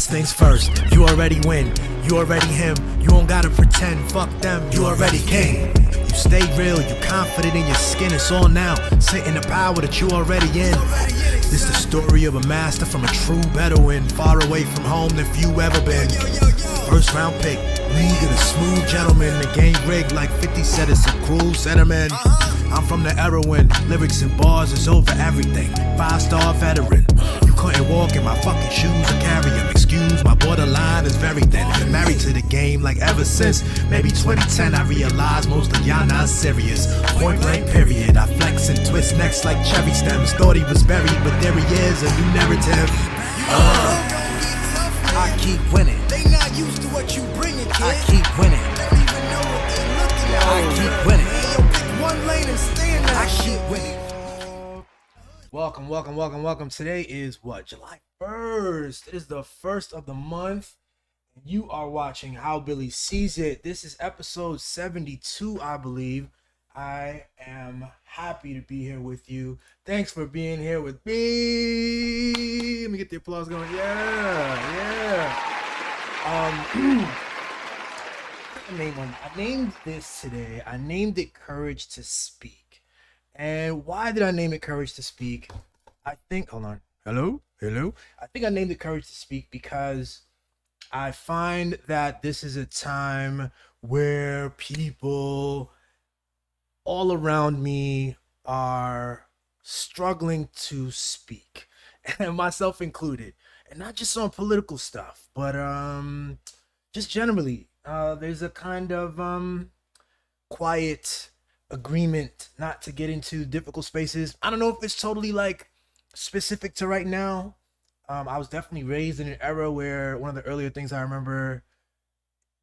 First things first, you already win. You already him. You don't gotta pretend. Fuck them, you already king. You stay real, you confident in your skin. It's all now. Sit in the power that you already in. This the story of a master from a true Bedouin, far away from home than few ever been. First round pick, league of the smooth gentlemen. The game rigged like 50 said it's a cruel sentiment. I'm from the era when lyrics and bars is over everything. 5-star veteran. You couldn't walk in my fucking shoes or carry them. Excuse my borderline is very thin. Been married to the game like ever since maybe 2010. I realized most of y'all not serious. Point blank period. I flex and twist necks like cherry stems. Thought he was buried, but there he is, a new narrative. I keep winning. They not used to what you bringing, kid. I keep winning. Don't even know what they looking at. I keep winning. Hey, yo, pick one lane and stay in that I shit. keep winning. Welcome. Today is what? July 1st. It is the first of the month. You are watching How Billy Sees It. This is episode 72, I believe. I am happy to be here with you. Thanks for being here with me. Let me get the applause going. Yeah. I named this today. I named it Courage to Speak. And why did I name it Courage to Speak? Hold on. Hello? I think I named it Courage to Speak because I find that this is a time where people all around me are struggling to speak, and myself included, and not just on political stuff, but just generally. There's a kind of quiet agreement not to get into difficult spaces. I don't know if it's totally like specific to right now. I was definitely raised in an era where one of the earlier things I remember,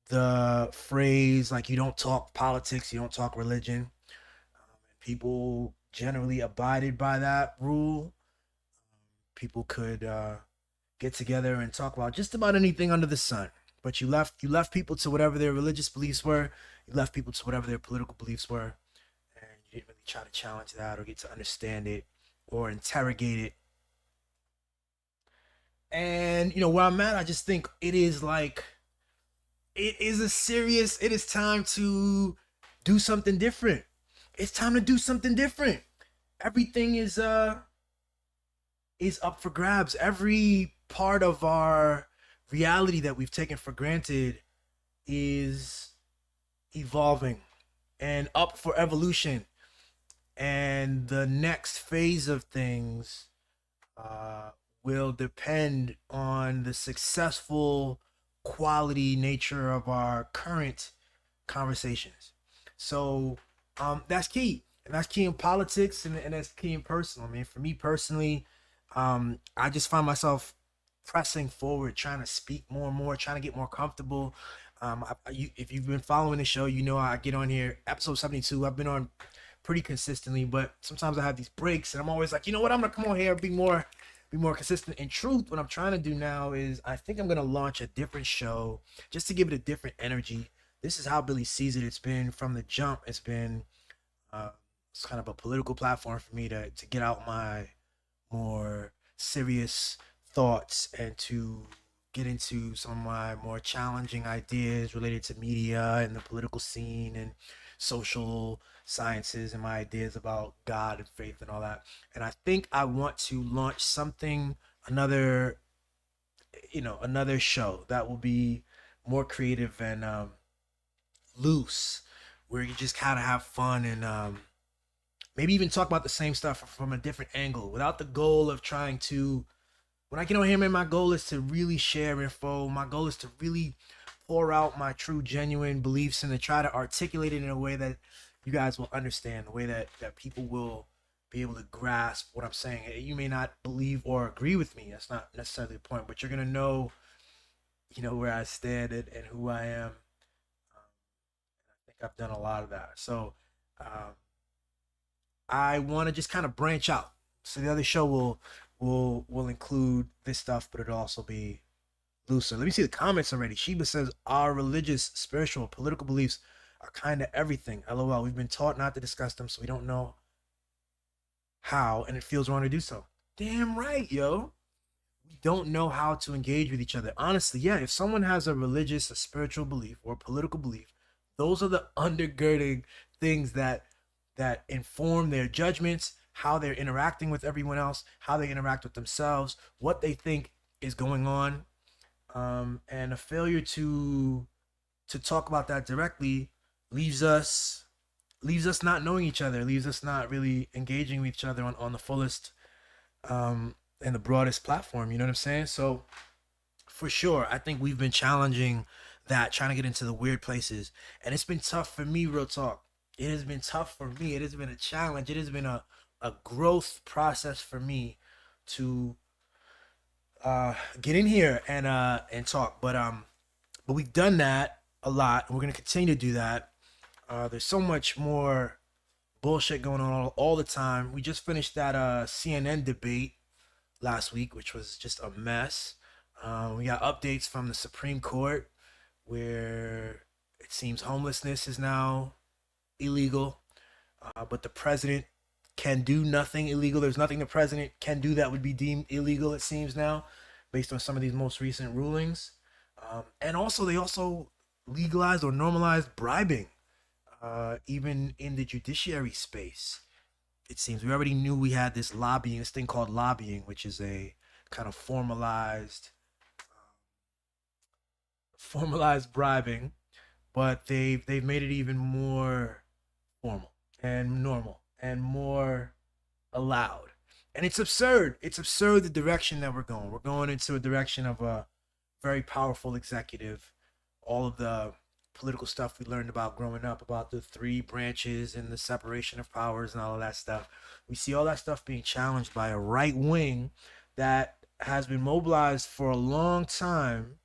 the phrase like you don't talk politics, you don't talk religion. People generally abided by that rule. People could get together and talk about just about anything under the sun. But you left people to whatever their religious beliefs were. You left people to whatever their political beliefs were. And you didn't really try to challenge that or get to understand it or interrogate it. And, where I'm at, I just think it is time to do something different. It's time to do something different. Everything is up for grabs. Every part of our reality that we've taken for granted is evolving and up for evolution. And the next phase of things will depend on the successful quality nature of our current conversations. So that's key. And that's key in politics, and that's key in personal. I mean, for me personally, I just find myself pressing forward, trying to speak more and more, trying to get more comfortable. If you've been following the show, I get on here, episode 72. I've been on pretty consistently, but sometimes I have these breaks, and I'm always like, you know what? I'm gonna come on here, be more consistent. In truth, what I'm trying to do now is I think I'm gonna launch a different show just to give it a different energy. This is How Billy Sees It. It's been from the jump. It's been it's kind of a political platform for me to get out my more serious thoughts and to get into some of my more challenging ideas related to media and the political scene and social sciences and my ideas about God and faith and all that. And I think I want to launch another show that will be more creative and loose, where you just kind of have fun and maybe even talk about the same stuff from a different angle without the goal of trying to, when I get on here, man, my goal is to really share info. My goal is to really pour out my true, genuine beliefs and to try to articulate it in a way that you guys will understand, the way that people will be able to grasp what I'm saying. You may not believe or agree with me. That's not necessarily the point, but you're going to know, where I stand and who I am. I think I've done a lot of that. So I want to just kind of branch out. So the other show will include this stuff, but it'll also be looser. Let me see the comments already. Sheba says, our religious, spiritual, political beliefs are kind of everything. LOL. We've been taught not to discuss them, so we don't know how, and it feels wrong to do so. Damn right, yo. we don't know how to engage with each other. Honestly, yeah, if someone has a religious, a spiritual belief, or a political belief, those are the undergirding things that inform their judgments, how they're interacting with everyone else, how they interact with themselves, what they think is going on. And a failure to talk about that directly leaves us not knowing each other, leaves us not really engaging with each other on the fullest and the broadest platform. You know what I'm saying? So for sure, I think we've been challenging that, trying to get into the weird places, and it's been tough for me. Real talk, it has been tough for me. It has been a challenge. It has been a growth process for me to get in here and talk. But we've done that a lot, and we're gonna continue to do that. There's so much more bullshit going on all the time. We just finished that CNN debate last week, which was just a mess. We got updates from the Supreme Court where it seems homelessness is now illegal, but the president can do nothing illegal. There's nothing the president can do that would be deemed illegal, it seems now, based on some of these most recent rulings. And also, they also legalized or normalized bribing, even in the judiciary space. It seems we already knew we had this thing called lobbying, which is a kind of formalized bribing, but they've made it even more formal and normal and more allowed. And it's absurd. It's absurd the direction that we're going. We're going into a direction of a very powerful executive. All of the political stuff we learned about growing up, about the three branches and the separation of powers and all of that stuff. We see all that stuff being challenged by a right wing that has been mobilized for a long time,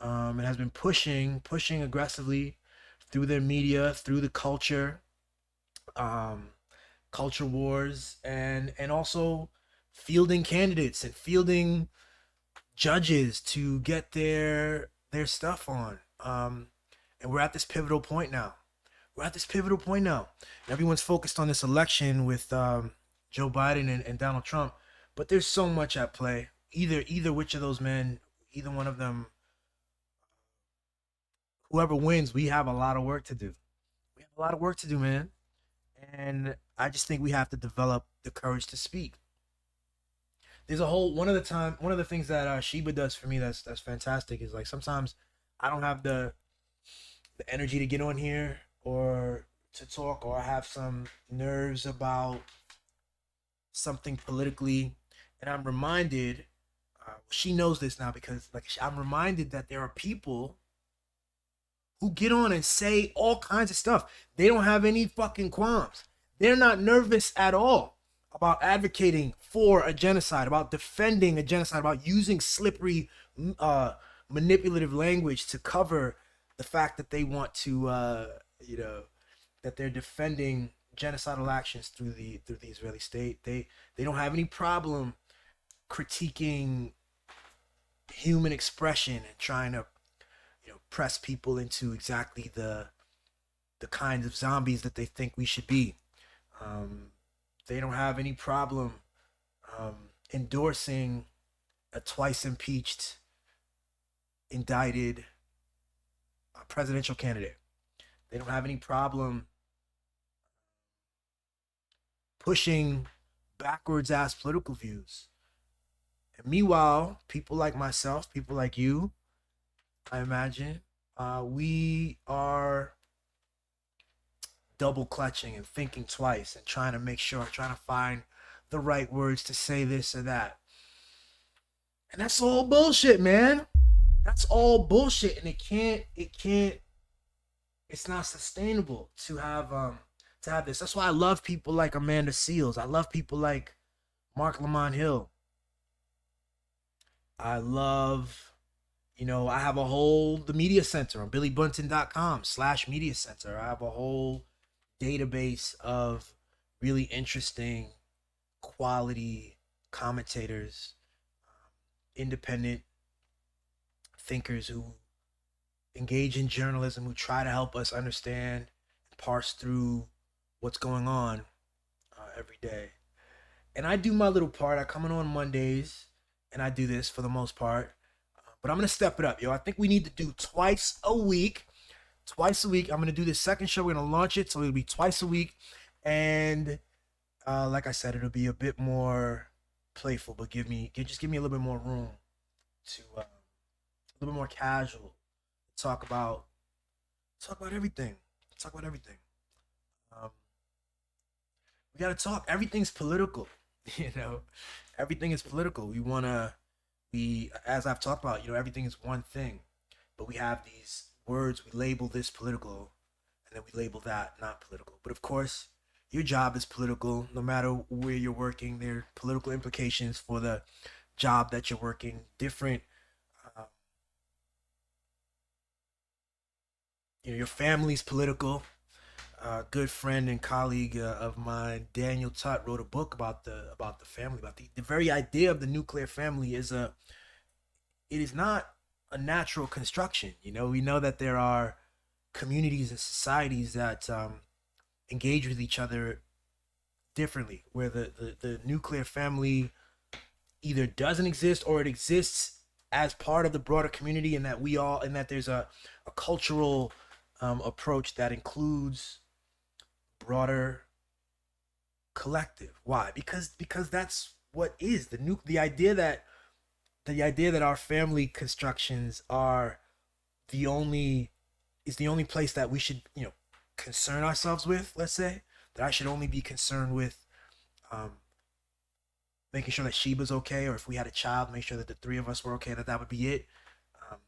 and has been pushing aggressively through their media, through the um, culture wars, and also fielding candidates and fielding judges to get their stuff on. And we're at this pivotal point now. And everyone's focused on this election with Joe Biden and Donald Trump, but there's so much at play. Either which of those men, either one of them, whoever wins, we have a lot of work to do. We have a lot of work to do, man. And I just think we have to develop the courage to speak. There's a whole one of the things that Sheba does for me that's fantastic is like sometimes I don't have the energy to get on here or to talk, or I have some nerves about something politically, and I'm reminded, she knows this now, because like I'm reminded that there are people who get on and say all kinds of stuff. They don't have any fucking qualms. They're not nervous at all about advocating for a genocide, about defending a genocide, about using slippery, manipulative language to cover the fact that they want to, that they're defending genocidal actions through the Israeli state. They don't have any problem critiquing human expression and trying to, press people into exactly the kinds of zombies that they think we should be. They don't have any problem endorsing a twice impeached, indicted presidential candidate. They don't have any problem pushing backwards ass political views. And meanwhile, people like myself, people like you, I imagine, we are double clutching and thinking twice and trying to find the right words to say this or that. And that's all bullshit, man. That's all bullshit. And it's not sustainable to have this. That's why I love people like Amanda Seals. I love people like Mark Lamont Hill. I love, I have the media center on billybunton.com/media center. I have a whole database of really interesting, quality commentators, independent thinkers who engage in journalism, who try to help us understand and parse through what's going on every day. And I do my little part. I come in on Mondays and I do this for the most part, but I'm gonna step it up, yo. I think we need to do twice a week. Twice a week. I'm gonna do this second show. We're gonna launch it, so it'll be twice a week, and like I said, it'll be a bit more playful, but just give me a little bit more room to a little bit more casual. Talk about talk about everything. Talk about everything. Um, we gotta talk. Everything's political, you know. Everything is political. As I've talked about, everything is one thing, but we have these words. We label this political, and then we label that not political. But of course, your job is political. No matter where you're working, there are political implications for the job that you're working. Different, uh, your family's political. A good friend and colleague of mine, Daniel Tutt, wrote a book about the family, about the very idea of the nuclear family it is not a natural construction. We know that there are communities and societies that engage with each other differently, where the nuclear family either doesn't exist or it exists as part of the broader community, and that there's a cultural approach that includes broader collective. Why? Because that's what is the idea that our family constructions are the only is the only place that we should concern ourselves with. Let's say that I should only be concerned with um, making sure that Sheba's okay, or if we had a child, make sure that the three of us were okay. That would be it. Um,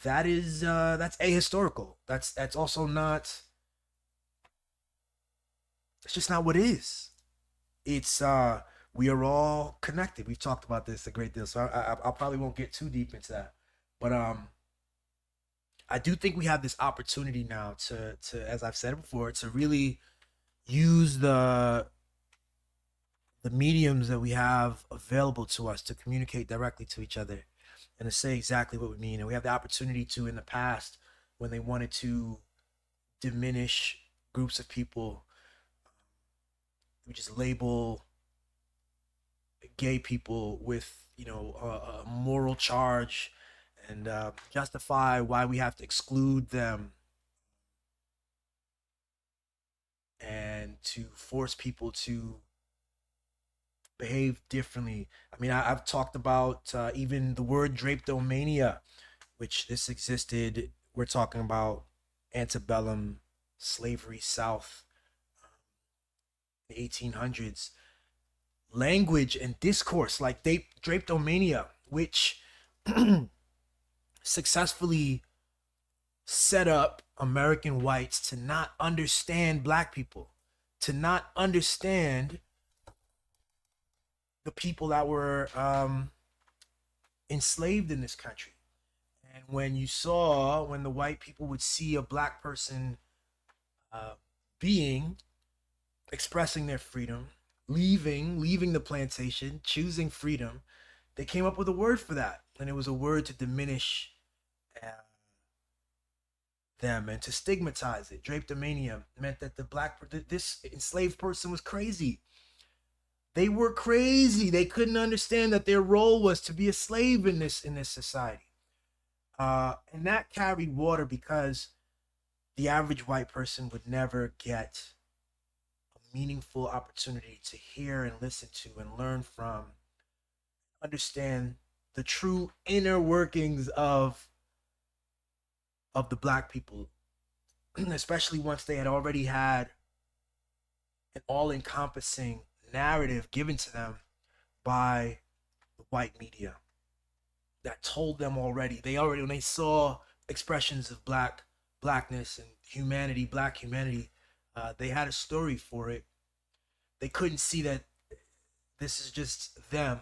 that's ahistorical. That's also not. It's just not what is. It's we are all connected. We've talked about this a great deal, so I probably won't get too deep into that. But I do think we have this opportunity now to as I've said before, to really use the mediums that we have available to us to communicate directly to each other and to say exactly what we mean. And we have the opportunity to, in the past, when they wanted to diminish groups of people, we just label gay people with a moral charge and justify why we have to exclude them and to force people to behave differently. I mean, I've talked about even the word drapetomania, which this existed. We're talking about antebellum slavery South, the 1800s. Language and discourse like drapetomania, which successfully set up American whites to not understand black people, to not understand the people that were enslaved in this country. And when the white people would see a black person uh, being expressing their freedom, leaving the plantation, choosing freedom, they came up with a word for that, and it was a word to diminish uh, them and to stigmatize it. Drapetomania meant that this enslaved person was crazy. They were crazy. They couldn't understand that their role was to be a slave in this society. And that carried water because the average white person would never get a meaningful opportunity to hear and listen to and learn from, understand the true inner workings of the black people, especially once they had already had an all-encompassing narrative given to them by the white media that told them already. When they saw expressions of blackness and humanity, black humanity, they had a story for it. They couldn't see that this is just them.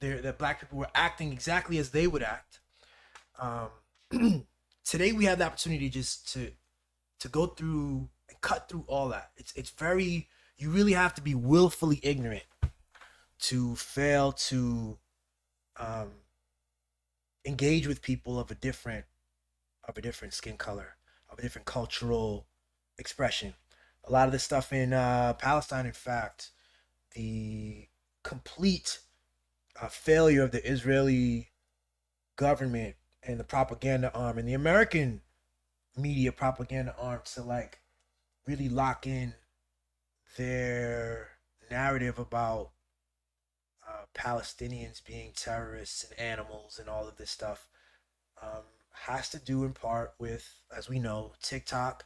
That black people were acting exactly as they would act. Today we have the opportunity just to go through and cut through all that. It's very, you really have to be willfully ignorant to fail to engage with people of a different skin color, of a different cultural expression. A lot of the stuff in Palestine, in fact, the complete failure of the Israeli government and the propaganda arm and the American media propaganda arm to like really lock in their narrative about Palestinians being terrorists and animals and all of this stuff has to do in part with, as we know, TikTok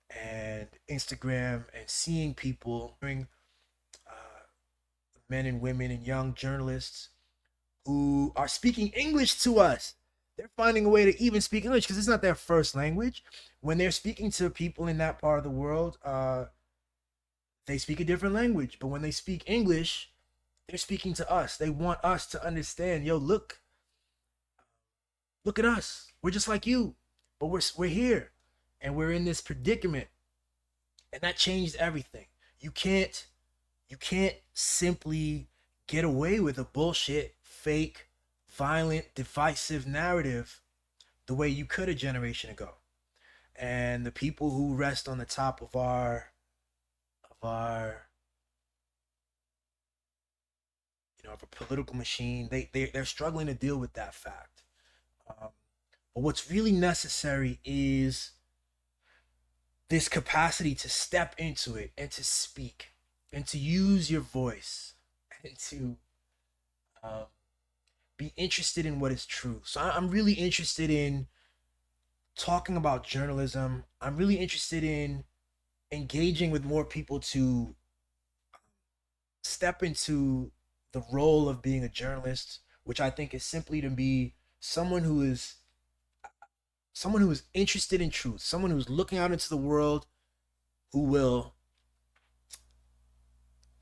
and Instagram and seeing people, men and women and young journalists who are speaking English to us. They're finding a way to even speak English because it's not their first language. When they're speaking to people in that part of the world, they speak a different language. But when they speak English, they're speaking to us. They want us to understand. Yo, look at us. We're just like you, but we're here, and we're in this predicament, and that changed everything. You can't simply get away with a bullshit, fake, violent, divisive narrative the way you could a generation ago. And the people who rest on the top of our of a political machine, they're struggling to deal with that fact. But what's really necessary is this capacity to step into it and to speak and to use your voice and to be interested in what is true. So I'm really interested in talking about journalism. I'm really interested in engaging with more people to step into the role of being a journalist, which I think is simply to be someone who is interested in truth, someone who's looking out into the world, who will,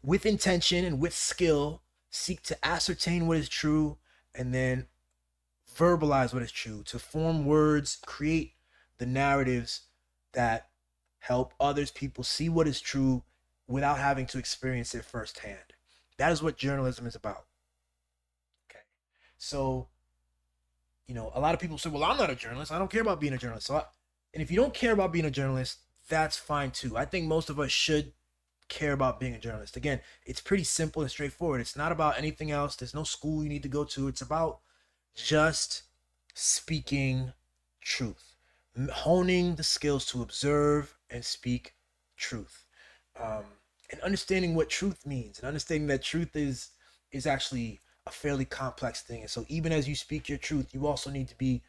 with intention and with skill, seek to ascertain what is true and then verbalize what is true, to form words, create the narratives that help others people see what is true without having to experience it firsthand. That is what journalism is about. Okay. So, a lot of people say, well, I'm not a journalist. I don't care about being a journalist. And if you don't care about being a journalist, that's fine too. I think most of us should care about being a journalist. Again, it's pretty simple and straightforward. It's not about anything else. There's no school you need to go to. It's about just speaking truth, honing the skills to observe and speak truth, and understanding what truth means, and understanding that truth is actually a fairly complex thing. And so even as you speak your truth, you also need to be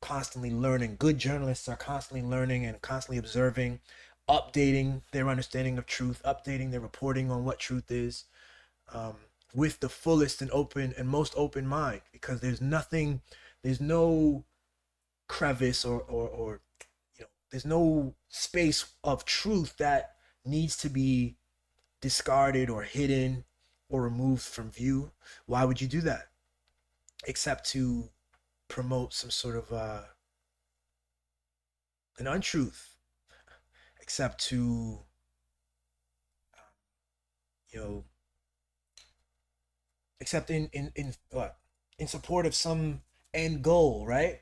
constantly learning. Good journalists are constantly learning and constantly observing, updating their understanding of truth, updating their reporting on what truth is, with the fullest and open and most open mind, because there's no crevice or there's no space of truth that needs to be discarded or hidden or removed from view. Why would you do that? Except to promote some sort of an untruth, except to except in support of some end goal, right?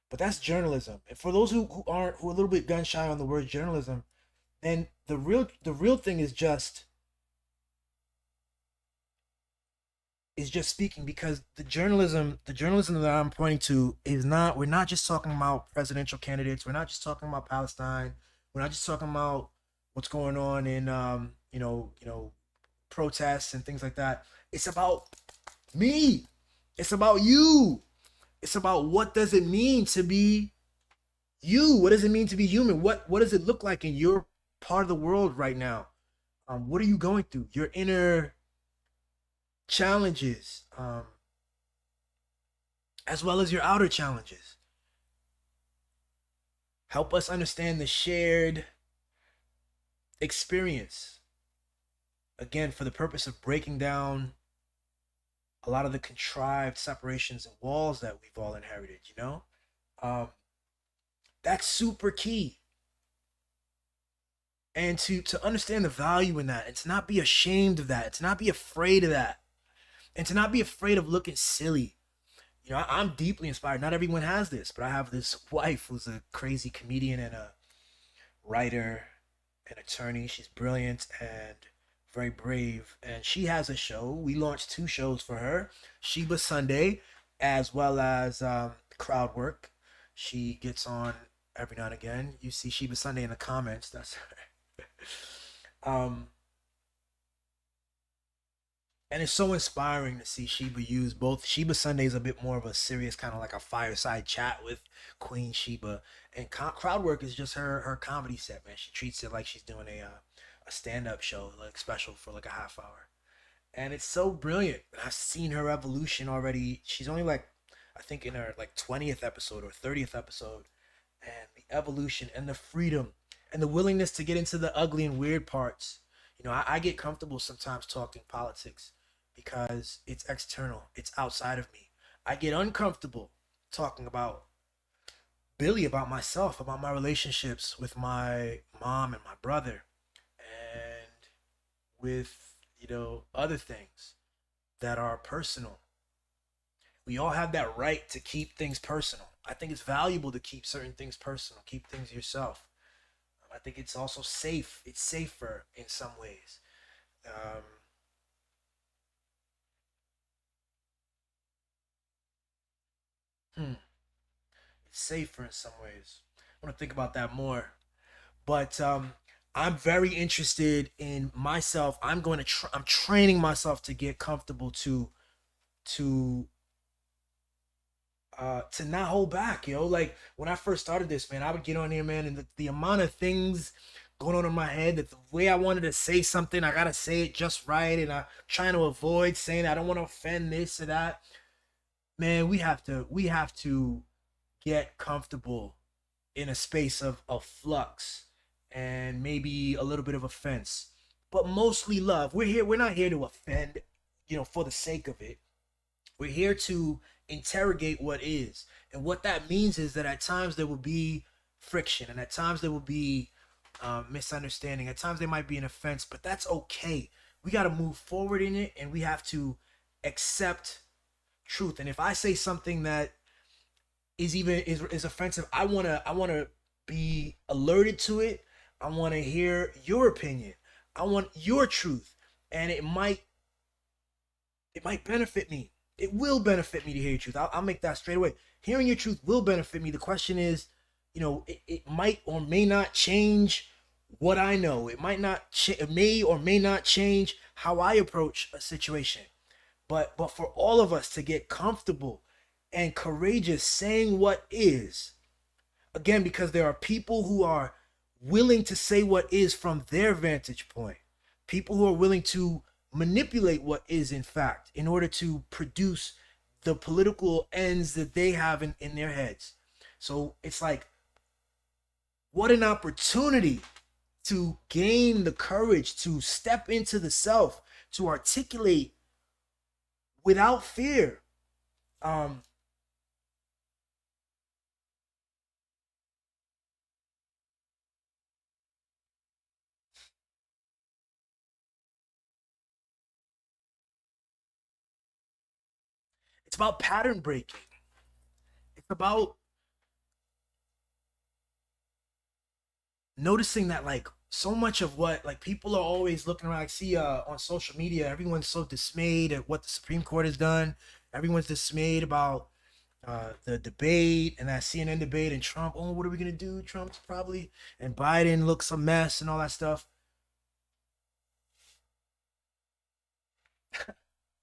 But that's journalism. And for those who are a little bit gun shy on the word journalism, then the real thing is just speaking, because the journalism that I'm pointing to is not, we're not just talking about presidential candidates, we're not just talking about Palestine, we're not just talking about what's going on in protests and things like that. It's about me. It's about you. It's about what does it mean to be you? What does it mean to be human? What does it look like in your part of the world right now? What are you going through? Your inner challenges, as well as your outer challenges. Help us understand the shared experience. Again, for the purpose of breaking down a lot of the contrived separations and walls that we've all inherited, that's super key. And to understand the value in that, and to not be ashamed of that, and to not be afraid of that, and to not be afraid of looking silly. I'm deeply inspired. Not everyone has this, but I have this wife who's a crazy comedian and a writer, an attorney. She's brilliant, and very brave, and she has a show. We launched two shows for her: Sheba Sunday, as well as Crowd Work. She gets on every now and again. You see Sheba Sunday in the comments. That's her. um, and it's so inspiring to see Sheba use both. Sheba Sunday is a bit more of a serious kind of like a fireside chat with Queen Sheba, and Crowd Work is just her comedy set. Man, she treats it like she's doing a stand up show, like special for like a half hour, and it's so brilliant. I've seen her evolution already. She's only like, I think in her like 20th episode or 30th episode, and the evolution and the freedom and the willingness to get into the ugly and weird parts. I get comfortable sometimes talking politics because it's external, it's outside of me. I get uncomfortable talking about Billy, about myself, about my relationships with my mom and my brother, and with, other things that are personal. We all have that right to keep things personal. I think it's valuable to keep certain things personal, keep things yourself. I think it's also safe. It's safer in some ways. Um, hmm, it's safer in some ways. I want to think about that more. But I'm very interested in myself. I'm training myself to get comfortable to to not hold back, Like when I first started this, man, I would get on here, man, and the amount of things going on in my head, that the way I wanted to say something, I gotta say it just right, and I'm trying to avoid saying I don't want to offend this or that. Man, we have to get comfortable in a space of flux and maybe a little bit of offense, but mostly love. We're not here to offend, for the sake of it. We're here to interrogate what is. And what that means is that at times there will be friction, and at times there will be misunderstanding. At times there might be an offense, but that's okay. We got to move forward in it, and we have to accept truth. And if I say something that is offensive, I wanna be alerted to it. I want to hear your opinion. I want your truth, and it might benefit me. It will benefit me to hear your truth. I'll make that straight away. Hearing your truth will benefit me. The question is, it might or may not change what I know. It may or may not change how I approach a situation. But for all of us to get comfortable and courageous saying what is, again, because there are people who are willing to say what is from their vantage point, people who are willing to manipulate what is in fact in order to produce the political ends that they have in their heads. So it's like, what an opportunity to gain the courage to step into the self, to articulate without fear. um it's about pattern breaking. It's about noticing that, like, so much of what, like, people are always looking around. I see on social media, everyone's so dismayed at what the Supreme Court has done. Everyone's dismayed about the debate and that CNN debate, and Trump. Oh, what are we gonna do? Trump's probably, and Biden looks a mess and all that stuff.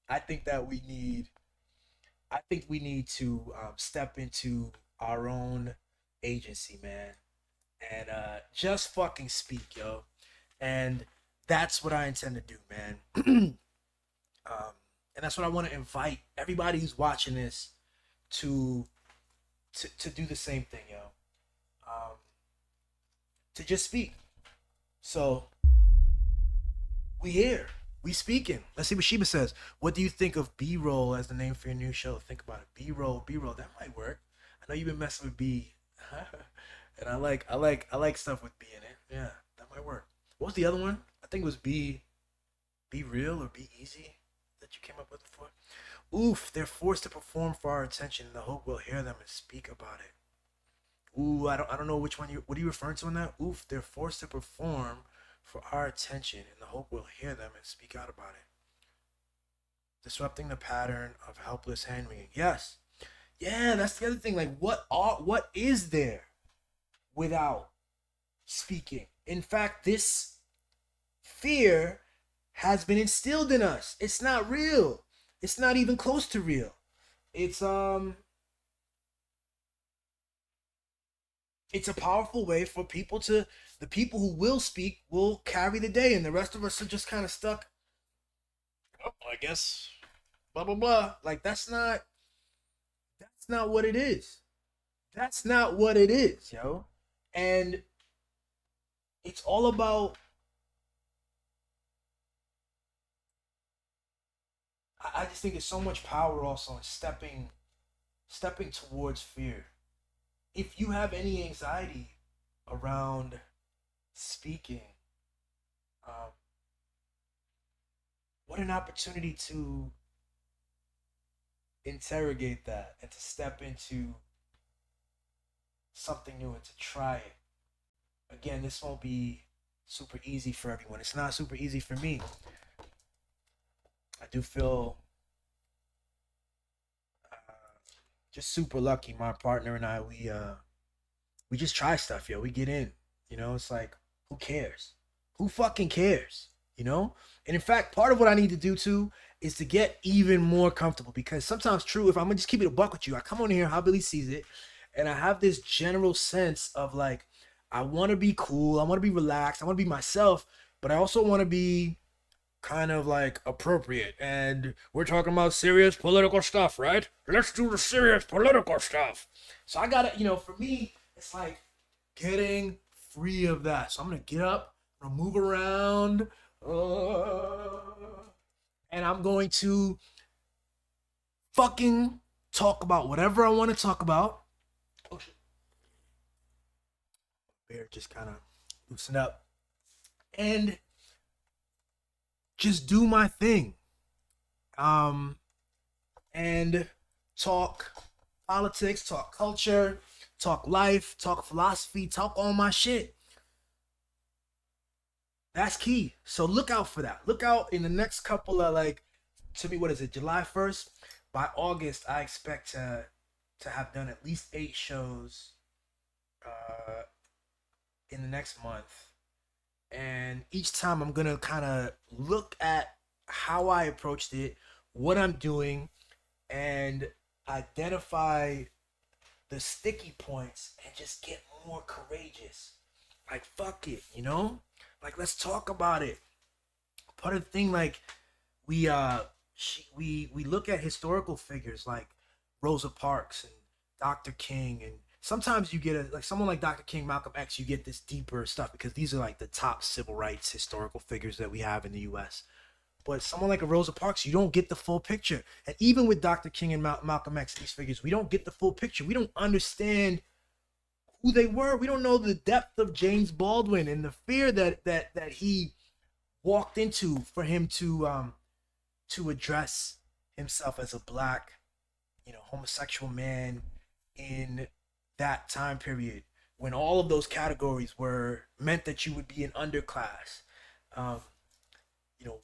I think that we need. I think we need to step into our own agency, man, and just fucking speak, yo. And that's what I intend to do, man. And that's what I want to invite everybody who's watching this to to do the same thing, yo. Um, to just speak. So we here. We speaking. Let's see what Sheba says. What do you think of B-roll as the name for your new show? Think about it. B-roll, B-roll. That might work. I know you've been messing with B, and I like stuff with B in it. Yeah, that might work. What was the other one? I think it was B. Be real or be easy that you came up with before. Oof, they're forced to perform for our attention in the hope we'll hear them and speak about it. Ooh, I don't know which one what are you referring to in that? Oof, they're forced to perform for our attention in the hope we'll hear them and speak out about it. Disrupting the pattern of helpless hand-wringing. Yes. Yeah, that's the other thing. Like, what is there without speaking? In fact, this fear has been instilled in us. It's not real. It's not even close to real. It's a powerful way for the people who will speak will carry the day, and the rest of us are just kind of stuck. Oh, I guess blah blah blah. Like that's not what it is. That's not what it is, yo. And it's all about, I just think there's so much power also in stepping towards fear. If you have any anxiety around speaking, um, what an opportunity to interrogate that and to step into something new and to try it. Again, this won't be super easy for everyone. It's not super easy for me. I do feel just super lucky. My partner and I, we just try stuff, yo. We get in. It's like, who cares? Who fucking cares? And in fact, part of what I need to do too is to get even more comfortable, because sometimes, true, if I'm gonna just keep it a buck with you, I come on here how Billy sees it, and I have this general sense of like, I want to be cool, I want to be relaxed, I want to be myself, but I also want to be kind of like appropriate. And we're talking about serious political stuff, right? Let's do the serious political stuff. So I gotta, for me, it's like getting free of that. So I'm gonna get up, I'm gonna move around, and I'm going to fucking talk about whatever I want to talk about. Oh shit. Bear just kind of loosen up. And just do my thing. And talk politics, talk culture, talk life, talk philosophy, talk all my shit. That's key. So look out for that. Look out in the next couple of, like, to me, what is it, July 1st? By August, I expect to have done at least 8 shows in the next month. And each time I'm gonna kind of look at how I approached it, what I'm doing, and identify the sticky points and just get more courageous. Like, fuck it, Like, let's talk about it. Part of the thing, like, we look at historical figures like Rosa Parks and Dr. King, and sometimes you get like someone like Dr. King, Malcolm X, you get this deeper stuff because these are like the top civil rights historical figures that we have in the U.S. But someone like a Rosa Parks, you don't get the full picture. And even with Dr. King and Malcolm X, these figures, we don't get the full picture. We don't understand who they were. We don't know the depth of James Baldwin and the fear that he walked into for him to address himself as a black, homosexual man in that time period when all of those categories were meant that you would be an underclass. You know,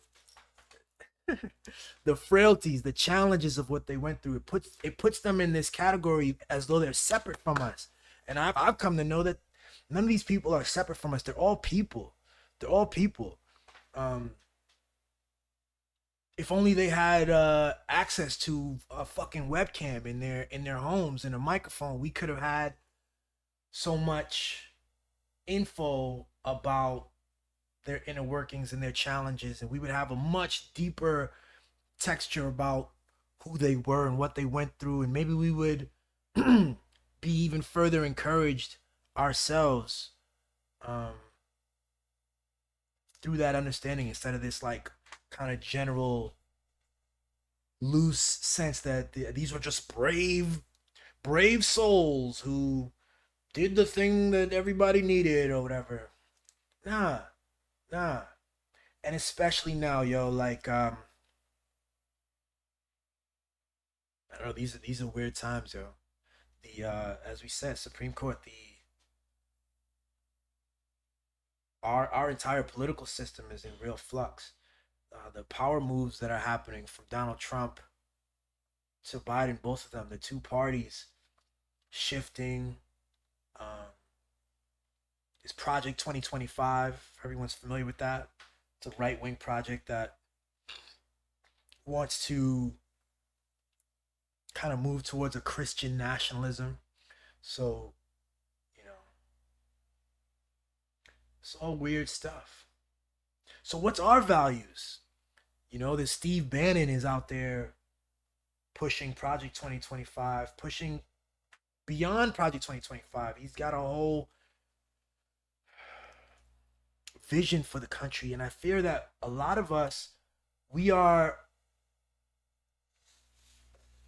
the frailties, the challenges of what they went through, it puts them in this category as though they're separate from us. And I've come to know that none of these people are separate from us. They're all people. They're all people. If only they had access to a fucking webcam in their homes and a microphone, we could have had so much info about their inner workings and their challenges, and we would have a much deeper texture about who they were and what they went through, and maybe we would be even further encouraged ourselves through that understanding, instead of this like kind of general loose sense that these were just brave souls who did the thing that everybody needed or whatever. Nah. And especially now, yo, like I don't know, these are weird times, yo. The as we said, Supreme Court, our entire political system is in real flux. The power moves that are happening from Donald Trump to Biden, both of them, the two parties shifting. Um, is Project 2025. If everyone's familiar with that. It's a right wing project that wants to kind of move towards a Christian nationalism. So, you know, it's all weird stuff. So, what's our values? You know, this Steve Bannon is out there pushing Project 2025, pushing beyond Project 2025. He's got a whole vision for the country. And I fear that a lot of us, we are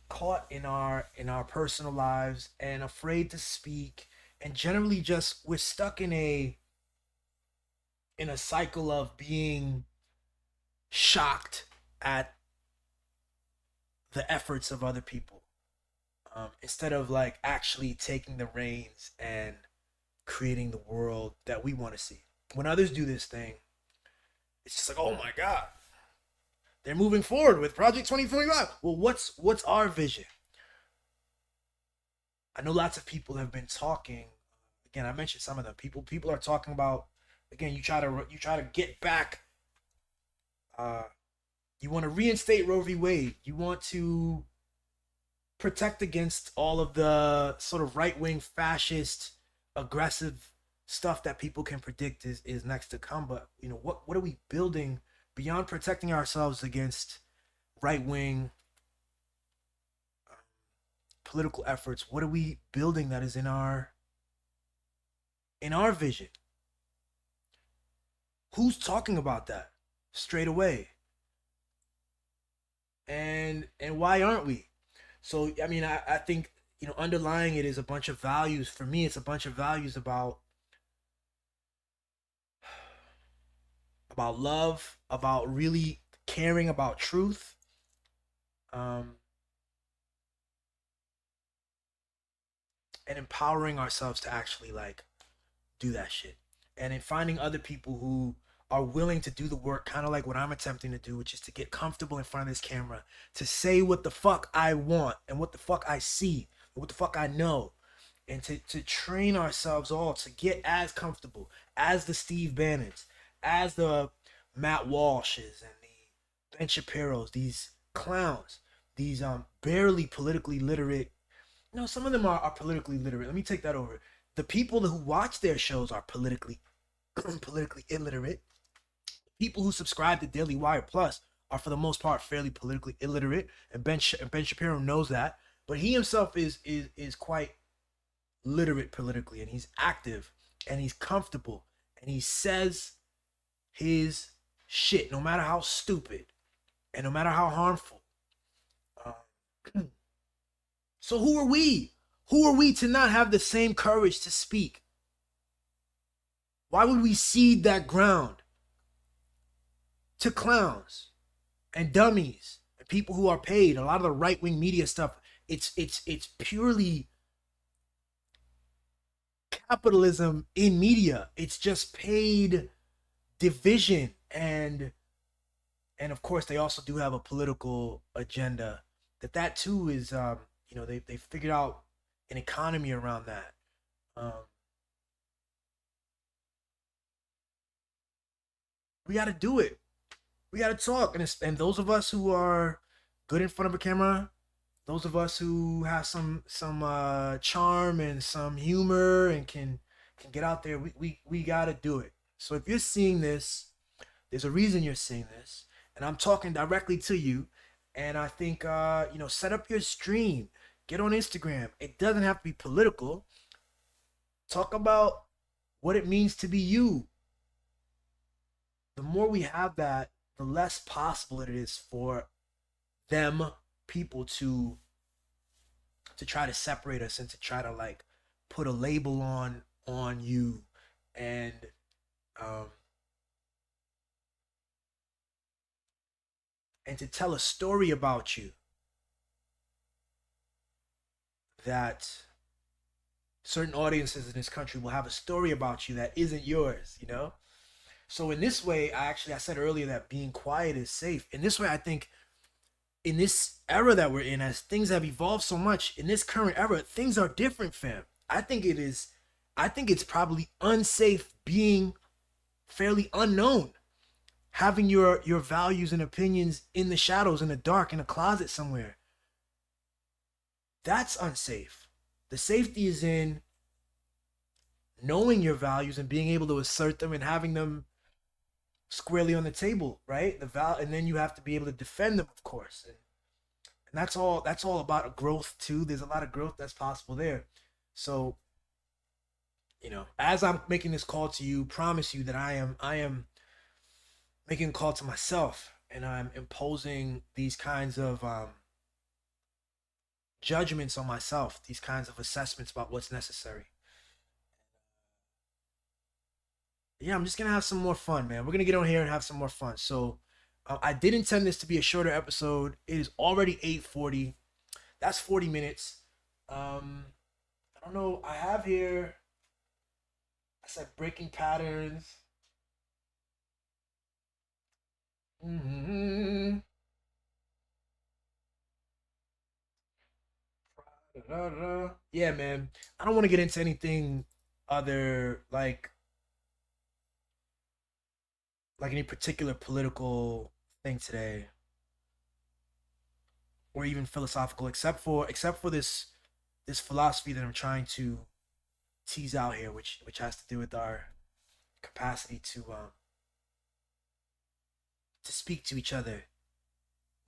caught in our personal lives and afraid to speak, and generally just we're stuck in a cycle of being shocked at the efforts of other people, instead of like actually taking the reins and creating the world that we want to see. When others do this thing, it's just like, oh my god, they're moving forward with Project 2025. Well, what's our vision? I know lots of people have been talking. Again, I mentioned some of them. People are talking about. Again, you try to get back. You want to reinstate Roe v. Wade. You want to protect against all of the sort of right wing, fascist, aggressive stuff that people can predict is next to come. But you know what are we building beyond protecting ourselves against right wing political efforts? What are we building that is in our vision? Who's talking about that straight away? And why aren't we? So I mean, I think, you know, underlying it is a bunch of values. For me, it's a bunch of values about love, about really caring about truth, um, and empowering ourselves to actually like do that shit, and in finding other people who are willing to do the work, kind of like what I'm attempting to do, which is to get comfortable in front of this camera, to say what the fuck I want and what the fuck I see, and what the fuck I know, and to train ourselves all to get as comfortable as the Steve Bannons, as the Matt Walshes and the Ben Shapiro's, these clowns, these barely politically literate. No, some of them are politically literate. Let me take that over. The people who watch their shows are politically politically illiterate. People who subscribe to Daily Wire Plus are for the most part fairly politically illiterate, and Ben Shapiro knows that. But he himself is quite literate politically, and he's active, and he's comfortable, and he says his shit, no matter how stupid and no matter how harmful. So who are we? Who are we to not have the same courage to speak? Why would we cede that ground to clowns and dummies and people who are paid? A lot of the right-wing media stuff, it's purely capitalism in media. It's just paid division, and of course they also do have a political agenda. That too is you know, they figured out an economy around that. We got to do it. We got to talk, and those of us who are good in front of a camera, those of us who have some charm and some humor and can get out there, we got to do it. So if you're seeing this, there's a reason you're seeing this, and I'm talking directly to you. And I think you know, set up your stream, get on Instagram. It doesn't have to be political. Talk about what it means to be you. The more we have that, the less possible it is for people to try to separate us and to try to like put a label on you, and to tell a story about you that certain audiences in this country will have a story about you that isn't yours, you know? So in this way, I said earlier that being quiet is safe. In this way, I think in this era that we're in, as things have evolved so much, in this current era, things are different, fam. I think it's probably unsafe being fairly unknown, having your values and opinions in the shadows, in the dark, in a closet somewhere. That's unsafe. The safety is in knowing your values and being able to assert them and having them squarely on the table, right? And then you have to be able to defend them, of course. And that's all about growth too. There's a lot of growth that's possible there. So, as I'm making this call to you, promise you that I am making a call to myself, and I'm imposing these kinds of judgments on myself, these kinds of assessments about what's necessary. Yeah, I'm just gonna have some more fun, man. We're gonna get on here and have some more fun. So I did intend this to be a shorter episode. It is already 8:40. That's 40 minutes. I don't know. I have here, I said breaking patterns. Yeah, man. I don't want to get into anything other like any particular political thing today, or even philosophical, except for this philosophy that I'm trying to tease out here, which has to do with our capacity to speak to each other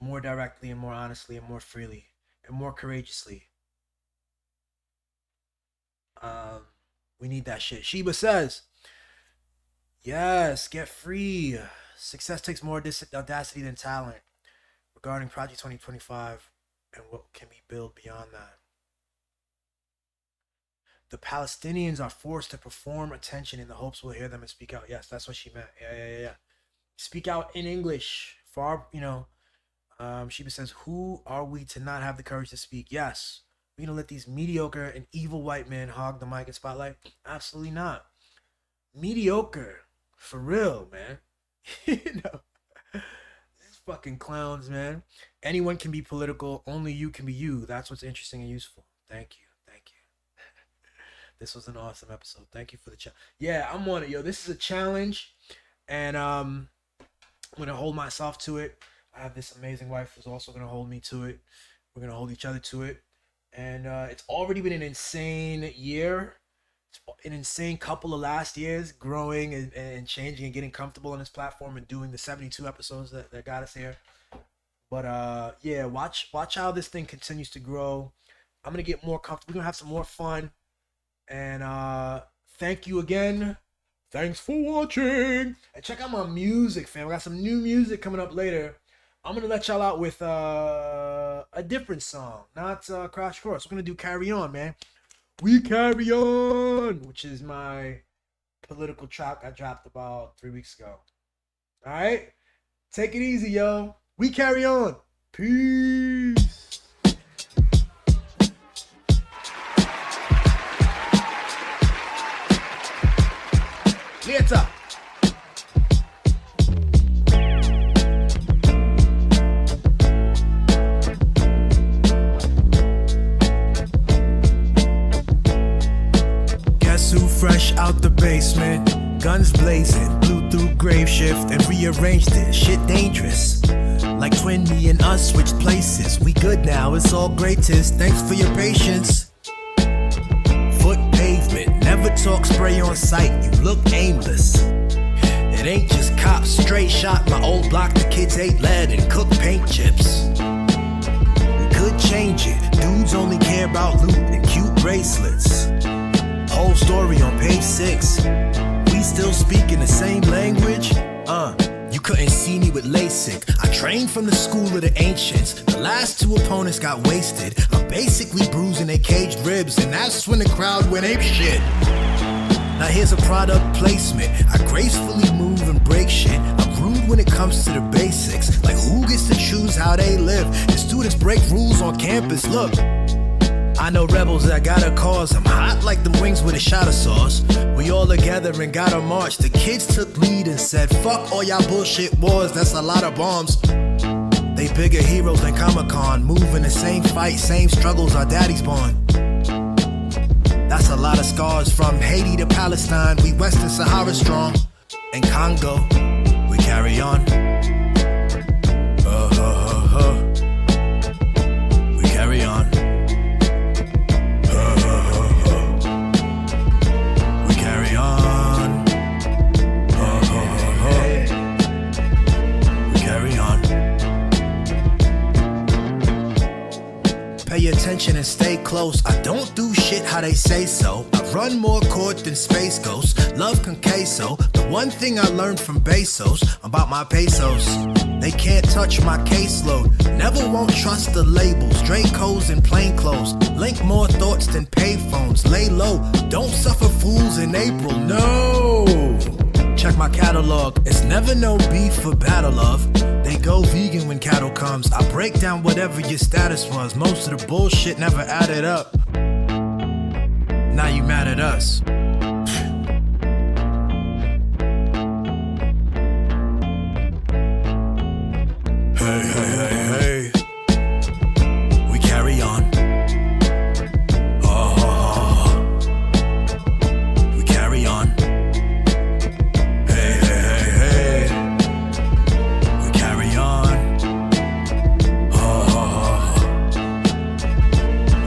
more directly and more honestly and more freely and more courageously. We need that shit. Sheba says, yes, get free. Success takes more audacity than talent. Regarding Project 2025 and what can be built beyond that. The Palestinians are forced to perform attention in the hopes we'll hear them and speak out. Yes, that's what she meant. Yeah. Speak out in English. Sheba says, who are we to not have the courage to speak? Yes. We're going to let these mediocre and evil white men hog the mic and spotlight? Absolutely not. Mediocre. For real, man. These fucking clowns, man. Anyone can be political. Only you can be you. That's what's interesting and useful. Thank you. This was an awesome episode. Thank you for the challenge. Yeah, I'm on it, yo. This is a challenge, and I'm gonna hold myself to it. I have this amazing wife who's also gonna hold me to it. We're gonna hold each other to it, and it's already been an insane year. It's an insane couple of last years, growing and changing and getting comfortable on this platform and doing the 72 episodes that got us here. But yeah, watch how this thing continues to grow. I'm gonna get more comfortable. We're gonna have some more fun. And thank you again. Thanks for watching. And check out my music, fam. I got some new music coming up later. I'm gonna let y'all out with a different song, not Crash Course. We're gonna do Carry On, man. We Carry On, which is my political track I dropped about 3 weeks ago. All right, take it easy, yo. We Carry On. Peace. Later. Guess who fresh out the basement? Guns blazing, blew through grave shift and rearranged it. Shit dangerous. Like twin me and us switched places. We good now, it's all greatest. Thanks for your patience. Foot pavement, never talk spray on sight. You look aimless. It ain't just cops, straight shot my old block. The kids ate lead and cooked paint chips. We could change it. Dudes only care about loot and cute bracelets. Whole story on page 6. We still speaking the same language? You couldn't see me with LASIK. I trained from the school of the ancients. The last 2 opponents got wasted. I'm basically bruising their caged ribs, and that's when the crowd went ape shit. Now here's a product placement. I gracefully move and break shit. I'm rude when it comes to the basics. Like who gets to choose how they live? And students break rules on campus. Look, I know rebels that got a cause. I'm hot like them wings with a shot of sauce. We all together and got a march. The kids took lead and said, fuck all y'all bullshit wars, that's a lot of bombs. They bigger heroes than Comic-Con. Move in the same fight, same struggles our daddies born. That's a lot of scars from Haiti to Palestine. We Western Sahara strong. In Congo, we carry on. We carry on. We carry on. We carry on. Pay attention and stay close. I don't do shit how they say so. I run more court than Space Ghost. Love con queso. The one thing I learned from Bezos about my pesos. They can't touch my caseload. Never won't trust the labels. Dracos in plain clothes. Link more thoughts than payphones. Lay low. Don't suffer fools in April. No. Check my catalog. It's never no beef for battle of. They go vegan when cattle comes. I break down whatever your status was. Most of the bullshit never added up. Now you mad at us. Hey, hey, hey, hey. We carry on. Oh, we carry on. Hey, hey, hey, hey. We carry on. Oh,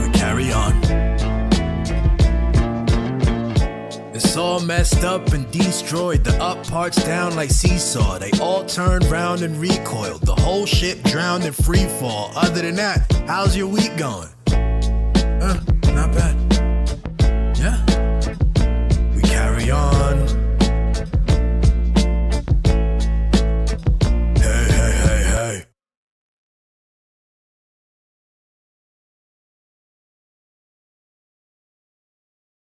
we carry on. It's all messed up and destroyed. The up parts down like seesaw. They all turned round and recoiled. The whole ship drowned in free fall. Other than that, how's your week going? Not bad.